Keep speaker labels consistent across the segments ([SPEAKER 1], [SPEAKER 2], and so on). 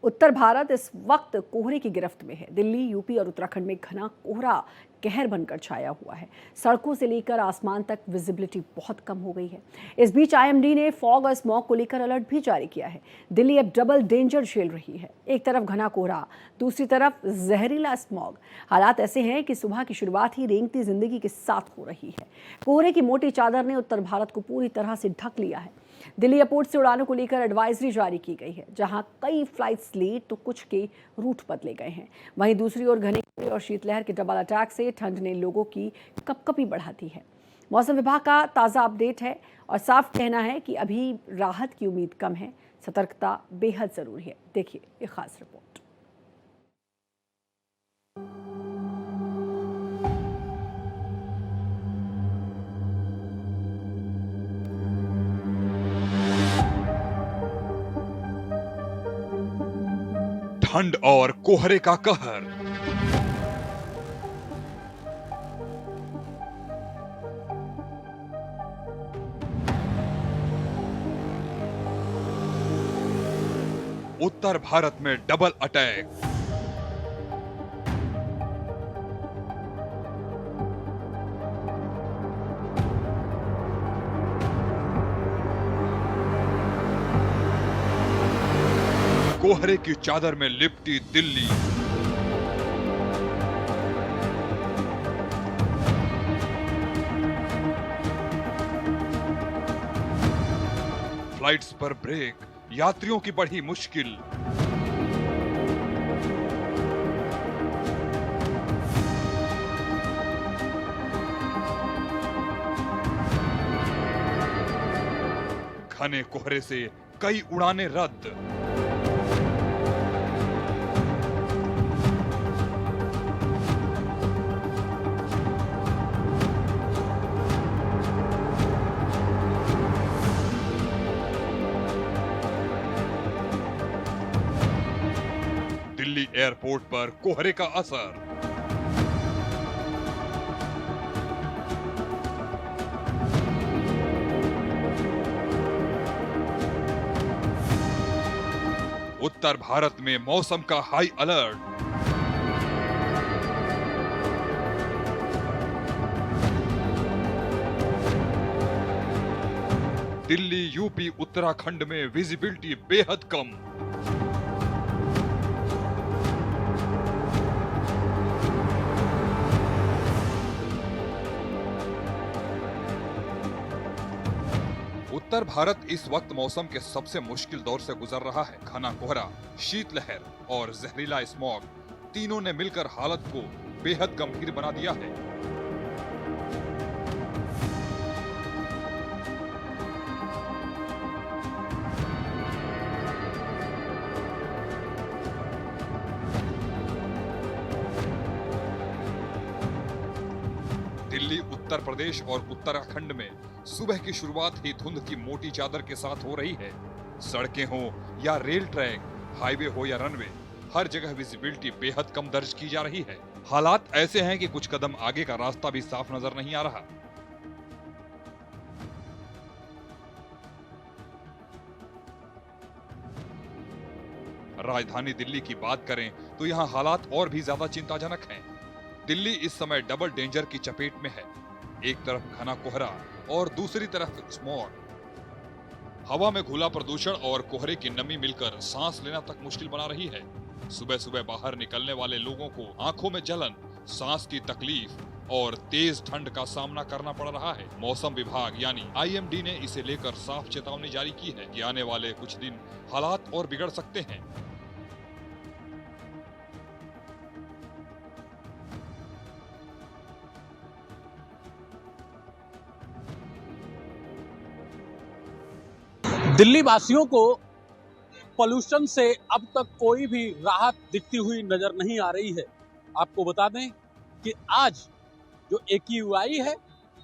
[SPEAKER 1] उत्तर भारत इस वक्त कोहरे की गिरफ्त में है। दिल्ली, यूपी और उत्तराखंड में घना कोहरा कहर बनकर छाया हुआ है। सड़कों से लेकर आसमान तक विजिबिलिटी बहुत कम हो गई है। इस बीच आईएमडी ने फॉग और स्मॉग को लेकर अलर्ट भी जारी किया है। दिल्ली अब डबल डेंजर झेल रही है। एक तरफ घना कोहरा, दूसरी तरफ जहरीला स्मॉग। हालात ऐसे हैं कि सुबह की शुरुआत ही रेंगती जिंदगी के साथ हो रही है। कोहरे की मोटी चादर ने उत्तर भारत को पूरी तरह से ढक लिया है। दिल्ली एयरपोर्ट से उड़ानों को लेकर एडवाइजरी जारी की गई है, जहां कई फ्लाइट्स लेट तो कुछ के रूट बदले गए हैं। वहीं दूसरी ओर घने कोहरे और शीतलहर के डबल अटैक से ठंड ने लोगों की कपकपी बढ़ा दी है। मौसम विभाग का ताज़ा अपडेट है और साफ कहना है कि अभी राहत की उम्मीद कम है। सतर्कता बेहद जरूरी है। देखिए ये खास रिपोर्ट।
[SPEAKER 2] ठंड और कोहरे का कहर। उत्तर भारत में डबल अटैक। कोहरे की चादर में लिपटी दिल्ली। फ्लाइट्स पर ब्रेक, यात्रियों की बढ़ी मुश्किल। घने कोहरे से कई उड़ानें रद्द। दिल्ली एयरपोर्ट पर कोहरे का असर। उत्तर भारत में मौसम का high alert. Delhi, UP, Uttarakhand में विजिबिलिटी बेहद कम। उत्तर भारत इस वक्त मौसम के सबसे मुश्किल दौर से गुजर रहा है। घना कोहरा, शीतलहर और जहरीला स्मॉग तीनों ने मिलकर हालत को बेहद गंभीर बना दिया है। दिल्ली, उत्तर प्रदेश और उत्तराखंड में सुबह की शुरुआत ही धुंध की मोटी चादर के साथ हो रही है। सड़कें हो या रेल ट्रैक, हाईवे हो या रनवे, हर जगह विजिबिलिटी बेहद कम दर्ज की जा रही है। हालात ऐसे हैं कि कुछ कदम आगे का रास्ता भी साफ नजर नहीं आ रहा। राजधानी दिल्ली की बात करें तो यहाँ हालात और भी ज्यादा चिंताजनक हैं। दिल्ली इस समय डबल डेंजर की चपेट में है। एक तरफ घना कोहरा और दूसरी तरफ स्मॉग। हवा में घुला प्रदूषण और कोहरे की नमी मिलकर सांस लेना तक मुश्किल बना रही है। सुबह सुबह बाहर निकलने वाले लोगों को आंखों में जलन, सांस की तकलीफ और तेज ठंड का सामना करना पड़ रहा है। मौसम विभाग यानी आईएमडी ने इसे लेकर साफ चेतावनी जारी की है कि आने वाले कुछ दिन हालात और बिगड़ सकते हैं।
[SPEAKER 3] दिल्ली वासियों को पोल्यूशन से अब तक कोई भी राहत दिखती हुई नजर नहीं आ रही है। आपको बता दें कि आज जो AQI है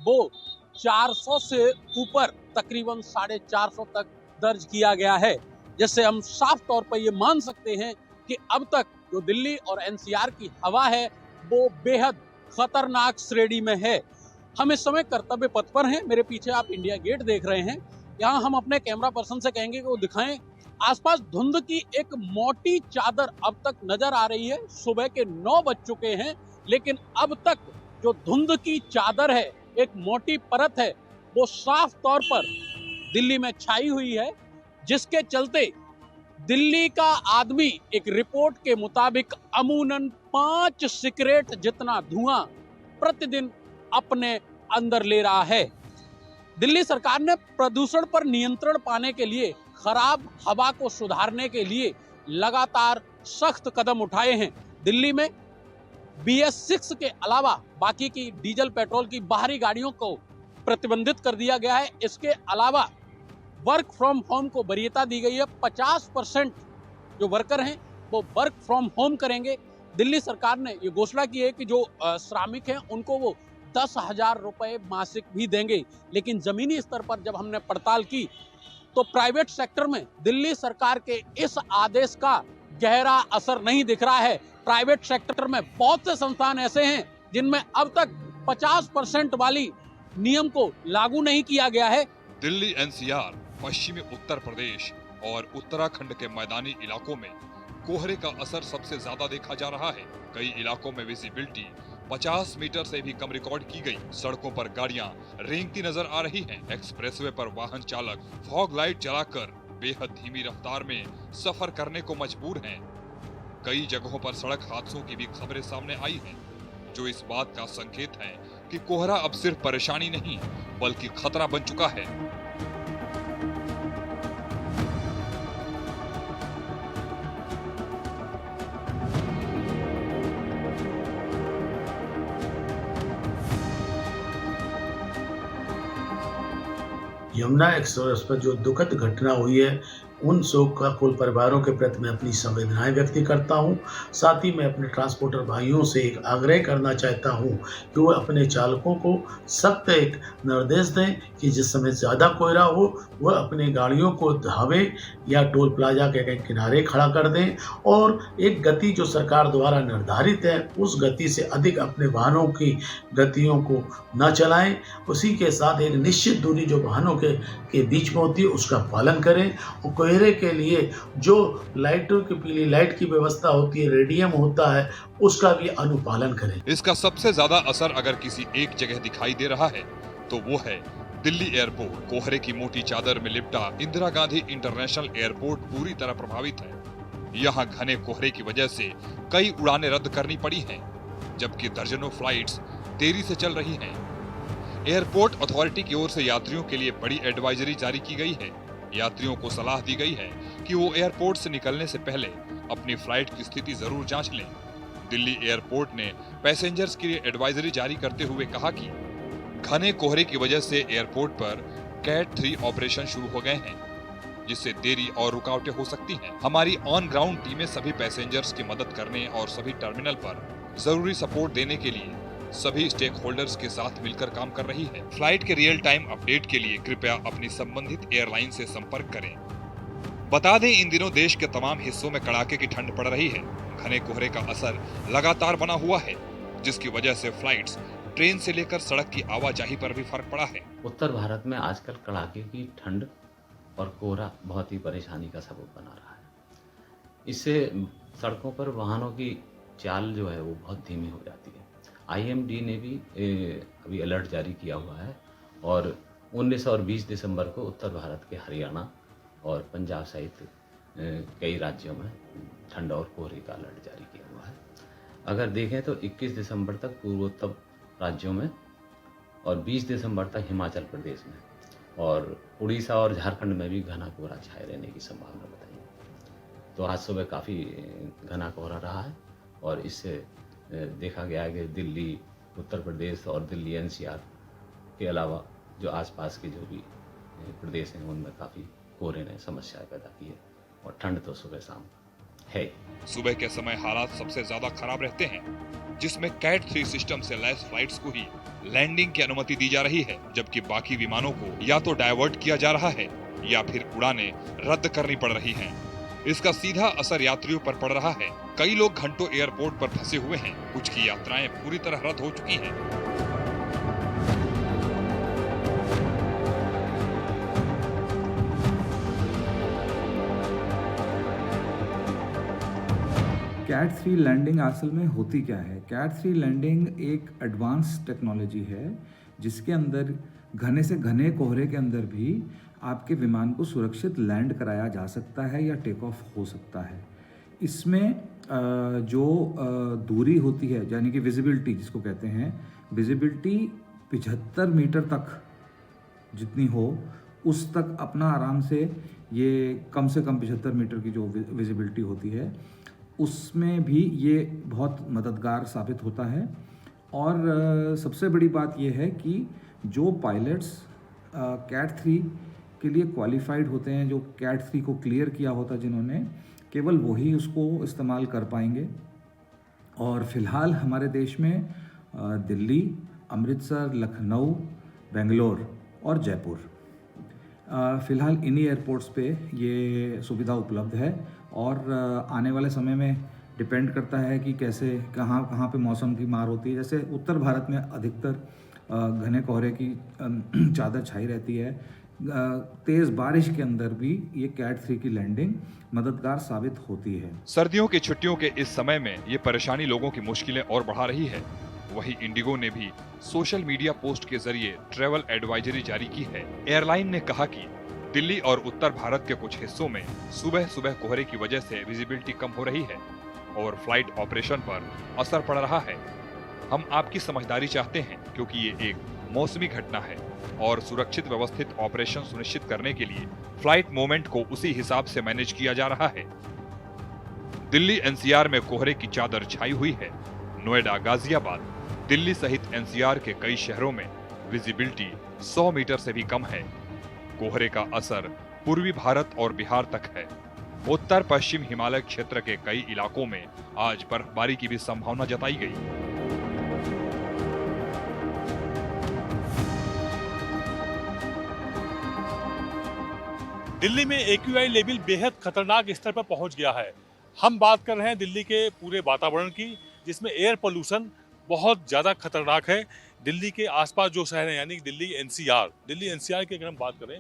[SPEAKER 3] वो 400 से ऊपर तकरीबन 450 तक दर्ज किया गया है, जिससे हम साफ तौर पर ये मान सकते हैं कि अब तक जो दिल्ली और NCR की हवा है वो बेहद खतरनाक श्रेणी में है। हम इस समय कर्तव्य पथ पर हैं। मेरे पीछे आप इंडिया गेट देख रहे हैं। यहाँ हम अपने कैमरा पर्सन से कहेंगे कि वो दिखाएं आसपास धुंध की एक मोटी चादर अब तक नजर आ रही है। सुबह के 9 बज चुके हैं, लेकिन अब तक जो धुंध की चादर है, एक मोटी परत है, वो साफ तौर पर दिल्ली में छाई हुई है, जिसके चलते दिल्ली का आदमी एक रिपोर्ट के मुताबिक अमूनन 5 सिगरेट जितना धुआं प्रतिदिन अपने अंदर ले रहा है। दिल्ली सरकार ने प्रदूषण पर नियंत्रण पाने के लिए, खराब हवा को सुधारने के लिए लगातार सख्त कदम उठाए हैं। दिल्ली में BS6 के अलावा बाकी की डीजल पेट्रोल की बाहरी गाड़ियों को प्रतिबंधित कर दिया गया है। इसके अलावा वर्क फ्रॉम होम को वरीयता दी गई है। 50% जो वर्कर हैं वो वर्क फ्रॉम होम करेंगे। दिल्ली सरकार ने ये घोषणा की है कि जो श्रमिक हैं उनको वो 10,000 रुपए मासिक भी देंगे। लेकिन जमीनी स्तर पर जब हमने पड़ताल की तो प्राइवेट सेक्टर में दिल्ली सरकार के इस आदेश का गहरा असर नहीं दिख रहा है। प्राइवेट सेक्टर में बहुत से संस्थान ऐसे हैं जिनमें अब तक 50% वाली नियम को लागू नहीं किया गया है।
[SPEAKER 2] दिल्ली NCR, पश्चिमी उत्तर प्रदेश और उत्तराखंड के मैदानी इलाकों में कोहरे का असर सबसे ज्यादा देखा जा रहा है। कई इलाकों में विजिबिलिटी 50 मीटर से भी कम रिकॉर्ड की गई। सड़कों पर गाड़ियां रेंगती नजर आ रही हैं। एक्सप्रेसवे पर वाहन चालक फॉग लाइट जलाकर बेहद धीमी रफ्तार में सफर करने को मजबूर हैं। कई जगहों पर सड़क हादसों की भी खबरें सामने आई हैं, जो इस बात का संकेत है कि कोहरा अब सिर्फ परेशानी नहीं बल्कि खतरा बन चुका है।
[SPEAKER 4] यमुना एक्सप्रेस पर जो दुखद घटना हुई है, उन शोक का कुल परिवारों के प्रति मैं अपनी संवेदनाएं व्यक्त करता हूं। साथ ही मैं अपने ट्रांसपोर्टर भाइयों से एक आग्रह करना चाहता हूं कि वो अपने चालकों को सख्त एक निर्देश दें कि जिस समय ज़्यादा कोहरा हो वह अपनी गाड़ियों को ढाबे या टोल प्लाजा के किनारे खड़ा कर दें और एक गति जो सरकार द्वारा निर्धारित है उस गति से अधिक अपने वाहनों की गतियों को न चलाएं। उसी के साथ एक निश्चित दूरी जो वाहनों के बीच में होती है उसका पालन करें। और कोहरे के लिए जो लाइटों की पीली लाइट की व्यवस्था होती है, रेडियम होता है, उसका भी अनुपालन करें।
[SPEAKER 2] इसका सबसे ज्यादा असर अगर किसी एक जगह दिखाई दे रहा है तो वो है दिल्ली एयरपोर्ट। कोहरे की मोटी चादर में लिपटा इंदिरा गांधी इंटरनेशनल एयरपोर्ट पूरी तरह प्रभावित है। यहाँ घने कोहरे की वजह से कई उड़ानें रद्द करनी पड़ी हैं, जबकि दर्जनों फ्लाइट्स देरी से चल रही हैं। एयरपोर्ट अथॉरिटी की ओर से यात्रियों के लिए बड़ी एडवाइजरी जारी की गई है। यात्रियों को सलाह दी गई है कि वो एयरपोर्ट से निकलने से पहले अपनी फ्लाइट की स्थिति जरूर जांच लें। दिल्ली एयरपोर्ट ने पैसेंजर्स के लिए एडवाइजरी जारी करते हुए कहा कि घने कोहरे की वजह से एयरपोर्ट पर कैट 3 ऑपरेशन शुरू हो गए हैं, जिससे देरी और रुकावटें हो सकती हैं। हमारी ऑन ग्राउंड टीमें सभी पैसेंजर्स की मदद करने और सभी टर्मिनल पर जरूरी सपोर्ट देने के लिए सभी स्टेक होल्डर्स के साथ मिलकर काम कर रही है। फ्लाइट के रियल टाइम अपडेट के लिए कृपया अपनी संबंधित एयरलाइन से संपर्क करें। बता दें, इन दिनों देश के तमाम हिस्सों में कड़ाके की ठंड पड़ रही है। घने कोहरे का असर लगातार बना हुआ है, जिसकी वजह से फ्लाइट्स, ट्रेन से लेकर सड़क की आवाजाही पर भी फर्क पड़ा है।
[SPEAKER 5] उत्तर भारत में आजकल कड़ाके की ठंड और कोहरा बहुत ही परेशानी का सबब बना रहा है। इससे सड़कों पर वाहनों की चाल जो है वो बहुत धीमी हो जाती है। IMD ने भी अभी अलर्ट जारी किया हुआ है और 19 और 20 दिसंबर को उत्तर भारत के हरियाणा और पंजाब सहित कई राज्यों में ठंड और कोहरे का अलर्ट जारी किया हुआ है। अगर देखें तो 21 दिसंबर तक पूर्वोत्तर राज्यों में और 20 दिसंबर तक हिमाचल प्रदेश में और उड़ीसा और झारखंड में भी घना कोहरा छाए रहने की संभावना बताई है। तो आज सुबह काफ़ी घना कोहरा रहा है और इससे देखा गया है कि दिल्ली, उत्तर प्रदेश और दिल्ली NCR के अलावा जो आसपास के जो भी प्रदेश हैं उनमें काफ़ी कोहरे ने समस्याएं पैदा की है और ठंड तो सुबह शाम है।
[SPEAKER 2] सुबह के समय हालात सबसे ज्यादा खराब रहते हैं, जिसमें कैट 3 सिस्टम से लैस फ्लाइट्स को ही लैंडिंग की अनुमति दी जा रही है, जबकि बाकी विमानों को या तो डायवर्ट किया जा रहा है या फिर उड़ानें रद्द करनी पड़ रही हैं। इसका सीधा असर यात्रियों पर पड़ रहा है। कई लोग घंटों एयरपोर्ट पर फंसे हुए हैं। कुछ की यात्राएं पूरी तरह रद्द हो चुकी हैं।
[SPEAKER 6] कैट 3 लैंडिंग असल में होती क्या है? कैट 3 लैंडिंग एक एडवांस टेक्नोलॉजी है जिसके अंदर घने से घने कोहरे के अंदर भी आपके विमान को सुरक्षित लैंड कराया जा सकता है या टेक ऑफ हो सकता है। इसमें जो दूरी होती है यानी कि विजिबिलिटी जिसको कहते हैं, विजिबिलिटी 75 मीटर तक जितनी हो उस तक अपना आराम से ये कम से कम 75 मीटर की जो विजिबिलिटी होती है उसमें भी ये बहुत मददगार साबित होता है। और सबसे बड़ी बात ये है कि जो पायलट्स कैट 3 के लिए क्वालिफाइड होते हैं, जो कैट 3 को क्लियर किया होता है जिन्होंने, केवल वही उसको इस्तेमाल कर पाएंगे। और फ़िलहाल हमारे देश में दिल्ली, अमृतसर, लखनऊ, बेंगलोर और जयपुर फ़िलहाल इन्हीं एयरपोर्ट्स पे ये सुविधा उपलब्ध है। और आने वाले समय में डिपेंड करता है कि कैसे कहाँ पे मौसम की मार होती है। जैसे उत्तर भारत में अधिकतर घने कोहरे की चादर छाई रहती है। तेज़ बारिश के अंदर भी ये कैट 3 की लैंडिंग मददगार साबित होती है।
[SPEAKER 2] सर्दियों की छुट्टियों के इस समय में ये परेशानी लोगों की मुश्किलें और बढ़ा रही है। वहीं इंडिगो ने भी सोशल मीडिया पोस्ट के जरिए ट्रैवल एडवाइजरी जारी की है। एयरलाइन ने कहा कि दिल्ली और उत्तर भारत के कुछ हिस्सों में सुबह सुबह कोहरे की वजह से विजिबिलिटी कम हो रही है और फ्लाइट ऑपरेशन पर असर पड़ रहा है। हम आपकी समझदारी चाहते हैं क्योंकि ये एक मौसमी घटना है और सुरक्षित व्यवस्थित ऑपरेशन सुनिश्चित करने के लिए फ्लाइट मूवमेंट को उसी हिसाब से मैनेज किया जा रहा है। दिल्ली एनसीआर में कोहरे की चादर छाई हुई है। नोएडा, गाजियाबाद, दिल्ली सहित एनसीआर के कई शहरों में विजिबिलिटी 100 मीटर से भी कम है। कोहरे का असर पूर्वी भारत और बिहार तक है। उत्तर पश्चिम हिमालय क्षेत्र के कई इलाकों में आज बर्फबारी की भी संभावना जताई गई।
[SPEAKER 3] दिल्ली में एक्यूआई लेवल बेहद खतरनाक स्तर पर पहुंच गया है। हम बात कर रहे हैं दिल्ली के पूरे वातावरण की, जिसमें एयर पोल्यूशन बहुत ज़्यादा खतरनाक है। दिल्ली के आसपास जो शहर हैं यानी दिल्ली एनसीआर की अगर हम बात करें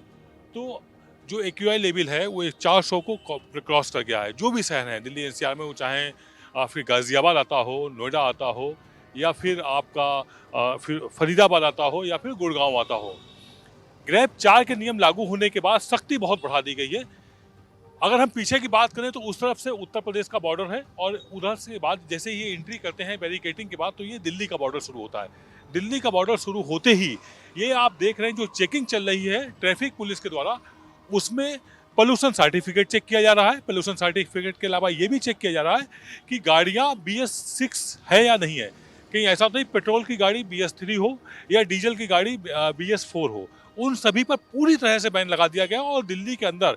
[SPEAKER 3] तो जो एक्यूआई लेवल है वो 400 को क्रॉस कर गया है। जो भी शहर हैं दिल्ली एनसीआर में, वो चाहे फिर गाजियाबाद आता हो, नोएडा आता हो, या फिर आपका फिर फरीदाबाद आता हो, या फिर गुड़गांव आता हो, ग्रेप 4 के नियम लागू होने के बाद सख्ती बहुत बढ़ा दी गई है। अगर हम पीछे की बात करें तो उस तरफ से उत्तर प्रदेश का बॉर्डर है और उधर से बाद जैसे ही एंट्री करते हैं बैरिकेटिंग के बाद तो ये दिल्ली का बॉर्डर शुरू होता है। दिल्ली का बॉर्डर शुरू होते ही ये आप देख रहे हैं जो चेकिंग चल रही है ट्रैफिक पुलिस के द्वारा, उसमें पोल्यूशन सर्टिफिकेट चेक किया जा रहा है। पोल्यूशन सर्टिफिकेट के अलावा ये भी चेक किया जा रहा है कि गाड़ियाँ BS6 है या नहीं है। कहीं ऐसा तो नहीं पेट्रोल की गाड़ी BS3 हो या डीजल की गाड़ी BS4 हो, उन सभी पर पूरी तरह से बैन लगा दिया गया। और दिल्ली के अंदर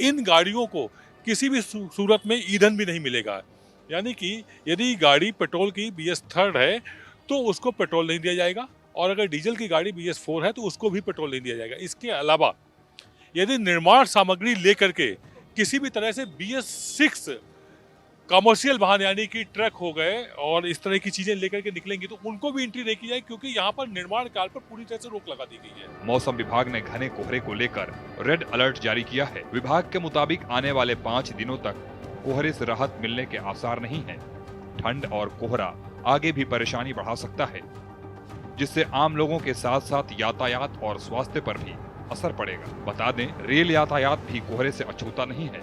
[SPEAKER 3] इन गाड़ियों को किसी भी सूरत में ईंधन भी नहीं मिलेगा। यानी कि यदि गाड़ी पेट्रोल की BS3 है तो उसको पेट्रोल नहीं दिया जाएगा, और अगर डीजल की गाड़ी BS4 है तो उसको भी पेट्रोल नहीं दिया जाएगा। इसके अलावा यदि निर्माण सामग्री लेकर के किसी भी तरह से BS6 कमर्शियल वाहन यानी कि ट्रक हो गए और इस तरह की चीजें लेकर के निकलेंगी तो उनको भी एंट्री नहीं की जाए, क्योंकि यहाँ पर निर्माण काल पर पूरी तरह से रोक लगा दी गई है।
[SPEAKER 2] मौसम विभाग ने घने कोहरे को लेकर रेड अलर्ट जारी किया है। विभाग के मुताबिक आने वाले 5 दिनों तक कोहरे से राहत मिलने के आसार नहीं है। ठंड और कोहरा आगे भी परेशानी बढ़ा सकता है, जिससे आम लोगों के साथ साथ यातायात और स्वास्थ्य पर भी असर पड़ेगा। बता दें, रेल यातायात भी कोहरे से अछूता नहीं है।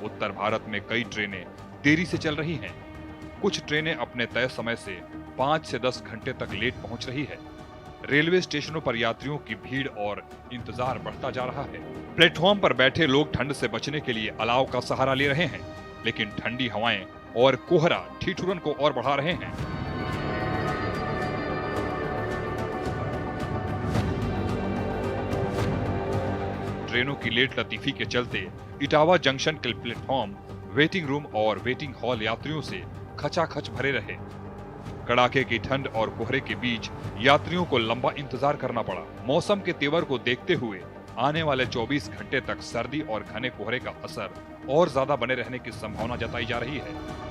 [SPEAKER 2] उत्तर भारत में कई ट्रेनें देरी से चल रही हैं। कुछ ट्रेनें अपने तय समय से 5 से 10 घंटे तक लेट पहुंच रही है। रेलवे स्टेशनों पर यात्रियों की भीड़ और इंतजार बढ़ता जा रहा है। प्लेटफॉर्म पर बैठे लोग ठंड से बचने के लिए अलाव का सहारा ले रहे हैं, लेकिन ठंडी हवाएं और कोहरा ठिठुरन को और बढ़ा रहे हैं। ट्रेनों की लेट लतीफी के चलते इटावा जंक्शन के प्लेटफॉर्म, वेटिंग रूम और वेटिंग हॉल यात्रियों से खचाखच भरे रहे। कड़ाके की ठंड और कोहरे के बीच यात्रियों को लंबा इंतजार करना पड़ा। मौसम के तेवर को देखते हुए आने वाले 24 घंटे तक सर्दी और घने कोहरे का असर और ज्यादा बने रहने की संभावना जताई जा रही है।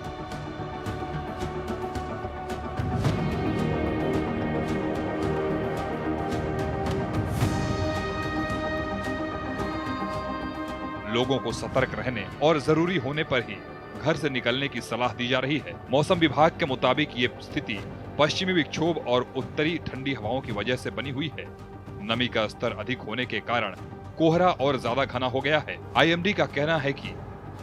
[SPEAKER 2] लोगों को सतर्क रहने और जरूरी होने पर ही घर से निकलने की सलाह दी जा रही है। मौसम विभाग के मुताबिक ये स्थिति पश्चिमी विक्षोभ और उत्तरी ठंडी हवाओं की वजह से बनी हुई है। नमी का स्तर अधिक होने के कारण कोहरा और ज्यादा घना हो गया है। IMD का कहना है कि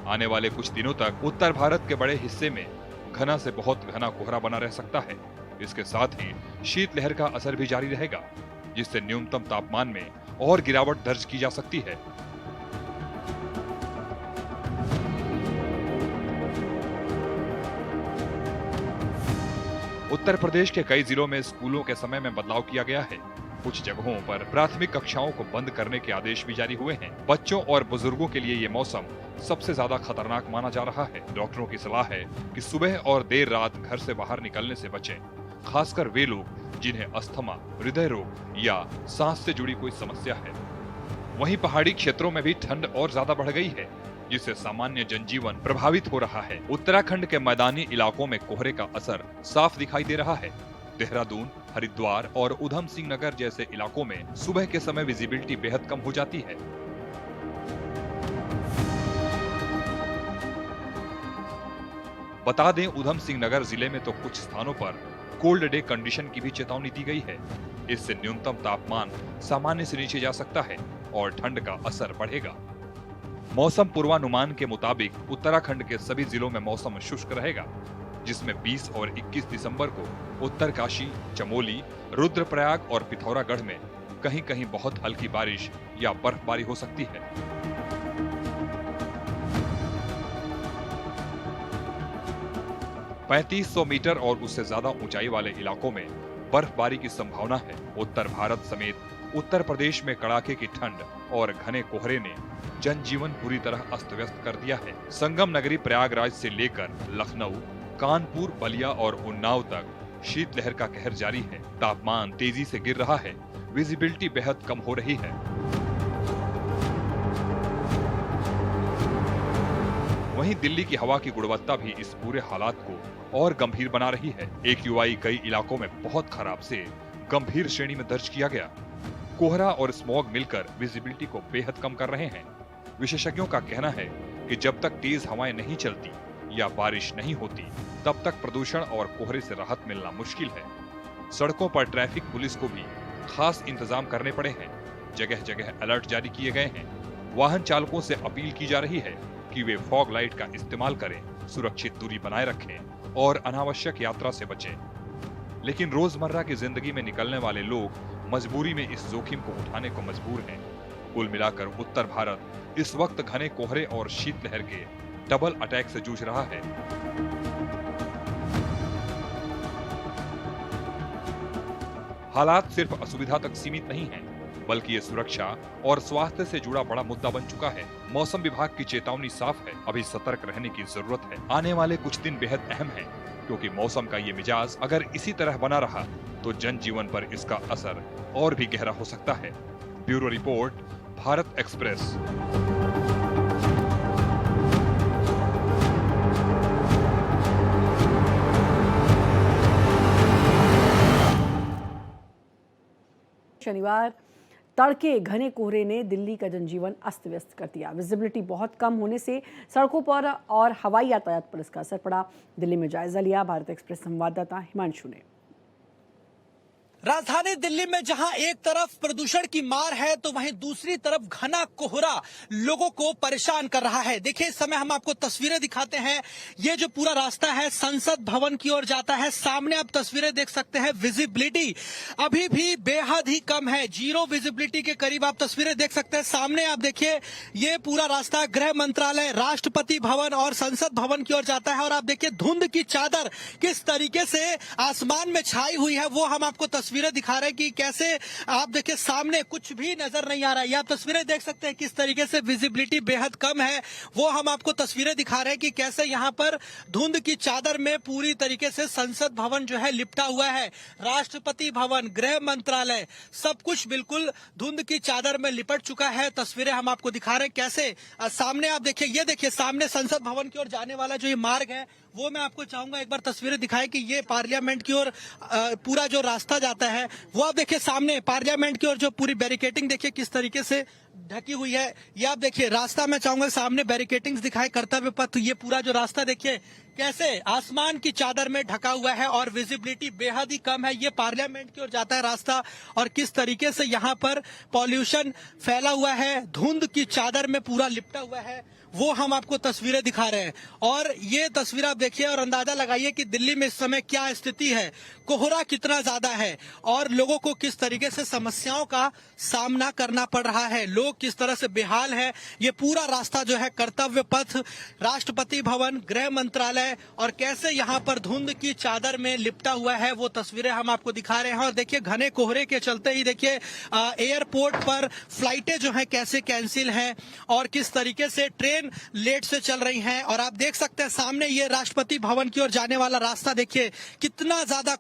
[SPEAKER 2] आने वाले कुछ दिनों तक उत्तर भारत के बड़े हिस्से में घना से बहुत घना कोहरा बना रह सकता है। इसके साथ ही शीतलहर का असर भी जारी रहेगा, जिससे न्यूनतम तापमान में और गिरावट दर्ज की जा सकती है। उत्तर प्रदेश के कई जिलों में स्कूलों के समय में बदलाव किया गया है। कुछ जगहों पर प्राथमिक कक्षाओं को बंद करने के आदेश भी जारी हुए हैं। बच्चों और बुजुर्गों के लिए ये मौसम सबसे ज्यादा खतरनाक माना जा रहा है। डॉक्टरों की सलाह है कि सुबह और देर रात घर से बाहर निकलने से बचें, खासकर वे लोग जिन्हें अस्थमा, हृदय रोग या सांस से जुड़ी कोई समस्या है। वहीं पहाड़ी क्षेत्रों में भी ठंड और ज्यादा बढ़ गई है, जिससे सामान्य जनजीवन प्रभावित हो रहा है। उत्तराखंड के मैदानी इलाकों में कोहरे का असर साफ दिखाई दे रहा है। देहरादून, हरिद्वार और उधम सिंह नगर जैसे इलाकों में सुबह के समय विजिबिलिटी बेहद कम हो जाती है। बता दें, उधम सिंह नगर जिले में तो कुछ स्थानों पर कोल्ड डे कंडीशन की भी चेतावनी दी गई है। इससे न्यूनतम तापमान सामान्य से नीचे जा सकता है और ठंड का असर बढ़ेगा। मौसम पूर्वानुमान के मुताबिक उत्तराखंड के सभी जिलों में मौसम शुष्क रहेगा, जिसमें 20 और 21 दिसंबर को उत्तरकाशी, चमोली, रुद्रप्रयाग और पिथौरागढ़ में कहीं-कहीं बहुत हल्की बारिश या बर्फबारी हो सकती है। $3500 मीटर और उससे ज्यादा ऊंचाई वाले इलाकों में बर्फबारी की संभावना है। उत्तर भारत समेत उत्तर प्रदेश में कड़ाके की ठंड और घने कोहरे ने जनजीवन पूरी तरह अस्त व्यस्त कर दिया है। संगम नगरी प्रयागराज से लेकर लखनऊ, कानपुर, बलिया और उन्नाव तक शीतलहर का कहर जारी है। तापमान तेजी से गिर रहा है, विजिबिलिटी बेहद कम हो रही है। वहीं दिल्ली की हवा की गुणवत्ता भी इस पूरे हालात को और गंभीर बना रही है। AQI कई इलाकों में बहुत खराब से गंभीर श्रेणी में दर्ज किया गया। कोहरा और स्मॉग मिलकर विजिबिलिटी को बेहद कम कर रहे हैं। विशेषज्ञों का कहना है कि जब तक तेज हवाएं नहीं चलती या बारिश नहीं होती, तब तक प्रदूषण और कोहरे से राहत मिलना मुश्किल है। सड़कों पर ट्रैफिक पुलिस को भी खास इंतजाम करने पड़े हैं। जगह जगह अलर्ट जारी किए गए हैं। वाहन चालकों से अपील की जा रही है कि वे फॉग लाइट का इस्तेमाल करें, सुरक्षित दूरी बनाए रखें और अनावश्यक यात्रा से बचें। लेकिन रोजमर्रा की जिंदगी में निकलने वाले लोग मजबूरी में इस जोखिम को उठाने को मजबूर हैं। कुल मिलाकर उत्तर भारत इस वक्त घने कोहरे और शीतलहर के डबल अटैक से जूझ रहा है। हालात सिर्फ असुविधा तक सीमित नहीं हैं, बल्कि ये सुरक्षा और स्वास्थ्य से जुड़ा बड़ा मुद्दा बन चुका है। मौसम विभाग की चेतावनी साफ है, अभी सतर्क रहने की जरूरत है। आने वाले कुछ दिन बेहद अहम हैं, क्योंकि मौसम का ये मिजाज अगर इसी तरह बना रहा तो जनजीवन पर इसका असर और भी गहरा हो सकता है। Bureau report, Bharat express.
[SPEAKER 1] शनिवार तड़के घने कोहरे ने दिल्ली का जनजीवन अस्त व्यस्त कर दिया। विजिबिलिटी बहुत कम होने से सड़कों पर और हवाई यातायात पर इसका असर पड़ा। दिल्ली में जायजा लिया भारत एक्सप्रेस संवाददाता हिमांशु ने।
[SPEAKER 7] राजधानी दिल्ली में जहां एक तरफ प्रदूषण की मार है, तो वहीं दूसरी तरफ घना कोहरा लोगों को परेशान कर रहा है। देखिए, इस समय हम आपको तस्वीरें दिखाते हैं। ये जो पूरा रास्ता है संसद भवन की ओर जाता है। सामने आप तस्वीरें देख सकते हैं। विजिबिलिटी अभी भी बेहद ही कम है, 0 विजिबिलिटी के करीब आप तस्वीरें देख सकते हैं। सामने आप देखिए, ये पूरा रास्ता गृह मंत्रालय, राष्ट्रपति भवन और संसद भवन की ओर जाता है। और आप देखिए धुंध की चादर किस तरीके से आसमान में छाई हुई है, वो हम आपको तस्वीरें दिखा रहे हैं कि कैसे आप देखिए सामने कुछ भी नजर नहीं आ रहा है। ये आप तस्वीरें देख सकते हैं किस तरीके से विजिबिलिटी बेहद कम है। वो हम आपको तस्वीरें दिखा रहे हैं कि कैसे यहाँ पर धुंध की चादर में पूरी तरीके से संसद भवन जो है लिपटा हुआ है। राष्ट्रपति भवन, गृह मंत्रालय, सब कुछ बिल्कुल धुंध की चादर में लिपट चुका है। तस्वीरें हम आपको दिखा रहे हैं कैसे सामने आप देखिए, ये देखिए सामने संसद भवन की ओर जाने वाला जो ये मार्ग है, वो मैं आपको चाहूंगा एक बार तस्वीरें दिखाएं कि ये पार्लियामेंट की ओर पूरा जो रास्ता जाता है, वो आप देखिए सामने पार्लियामेंट की ओर जो पूरी बैरिकेडिंग देखिए किस तरीके से ढकी हुई है। ये आप देखिए रास्ता, मैं चाहूंगा सामने बैरिकेटिंग्स दिखाए, कर्तव्य पथ, ये पूरा जो रास्ता देखिए कैसे आसमान की चादर में ढका हुआ है और विजिबिलिटी बेहद ही कम है। ये पार्लियामेंट की ओर जाता है रास्ता और किस तरीके से यहाँ पर पॉल्यूशन फैला हुआ है, धुंध की चादर में पूरा लिपटा हुआ है, वो हम आपको तस्वीरें दिखा रहे हैं। और ये तस्वीर आप देखिए और अंदाजा लगाइए कि दिल्ली में इस समय क्या स्थिति है, कोहरा कितना ज्यादा है और लोगों को किस तरीके से समस्याओं का सामना करना पड़ रहा है, लोग किस तरह से बेहाल है। ये पूरा रास्ता जो है कर्तव्य पथ, राष्ट्रपति भवन, गृह मंत्रालय और कैसे यहाँ पर धुंध की चादर में लिपटा हुआ है, वो तस्वीरें हम आपको दिखा रहे हैं। और देखिए घने कोहरे के चलते ही देखिए एयरपोर्ट पर फ्लाइटें जो है कैसे कैंसिल हैं और किस तरीके से ट्रेन लेट से चल रही हैं। और आप देख सकते हैं सामने ये राष्ट्रपति भवन की ओर जाने वाला रास्ता देखिए कितना ज्यादा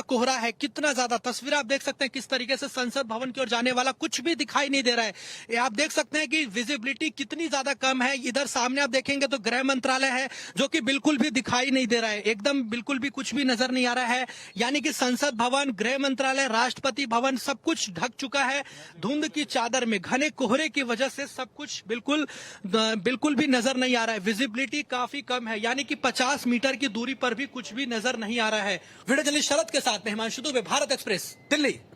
[SPEAKER 7] कोहरा है, कितना ज्यादा। तस्वीर आप देख सकते हैं किस तरीके से संसद भवन की ओर जाने वाला कुछ भी दिखाई नहीं दे रहा है। ये आप देख सकते हैं कि विजिबिलिटी कितनी ज्यादा कम है। इधर सामने आप देखेंगे तो गृह मंत्रालय है जो कि बिल्कुल भी दिखाई नहीं दे रहा है, एकदम बिल्कुल भी कुछ भी नजर नहीं आ रहा है। यानी कि संसद भवन, गृह मंत्रालय, राष्ट्रपति भवन सब कुछ ढक चुका है धुंध की चादर में। घने कोहरे की वजह से सब कुछ बिल्कुल भी नजर नहीं आ रहा है, विजिबिलिटी काफी कम है, यानी कि 50 मीटर की दूरी पर भी कुछ भी नजर नहीं आ रहा है। वीडियो जर्नलिस्ट शरद के साथ में हिमांशु दुबे, भारत एक्सप्रेस, दिल्ली।